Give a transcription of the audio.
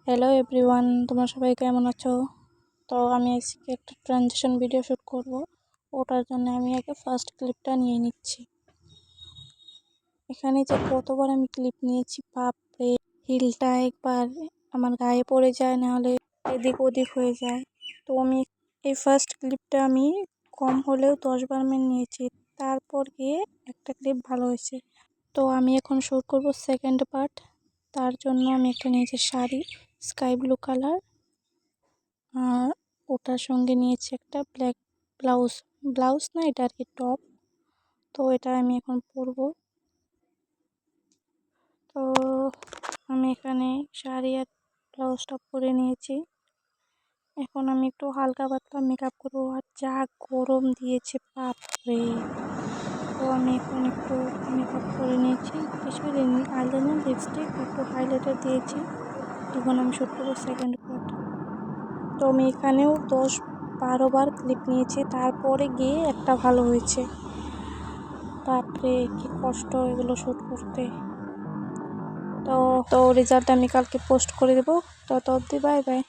Hello everyone, তোমরা সবাই কেমন আছো? তো আমি আজকে একটা ট্রানজিশন ভিডিও শ্যুট করব। ওটার জন্য আমি আগে ফার্স্ট ক্লিপটা নিয়ে নিচ্ছি। এখানে যে কতবার আমি ক্লিপ নিয়েছি, বাপরে! হিলটা একবার আমার গায়ে পড়ে যায়, নাহলে এদিক ওদিক হয়ে যায়। তো আমি এই ফার্স্ট ক্লিপটা আমি কম হলেও 10 বার নিয়েছি, তারপর গিয়ে একটা ক্লিপ ভালো হয়েছে। তো আমি এখন শ্যুট করব সেকেন্ড পার্ট। তার জন্য আমি একটা নিয়েছি শাড়ি স্কাই ব্লু কালার, আর ওটার সঙ্গে নিয়েছি একটা ব্ল্যাক ব্লাউজ না, এটা আর কি টপ। তো এটা আমি এখন পরবো। তো আমি এখানে শাড়ি আর ব্লাউজটা পরে নিয়েছি। এখন আমি একটু হালকা পাতলা মেকআপ করবো। আর যা গরম দিয়েছে, বাপরে! তো আমি এখন একটু মেকআপ করে নিয়েছি, কিছু আইলাইনার, লিপস্টিক, একটু হাইলাইটার দিয়েছি। এখন আমি শ্যুট করবো সেকেন্ড পার্ট। তো আমি এখানেও 10-12 বার ক্লিপ নিয়েছি, তারপরে গিয়ে একটা ভালো হয়েছে। বাপরে, কি কষ্ট এগুলো শ্যুট করতে। তো রেজাল্ট আমি কালকে পোস্ট করে দেবো। তত অবধি বাই বাই।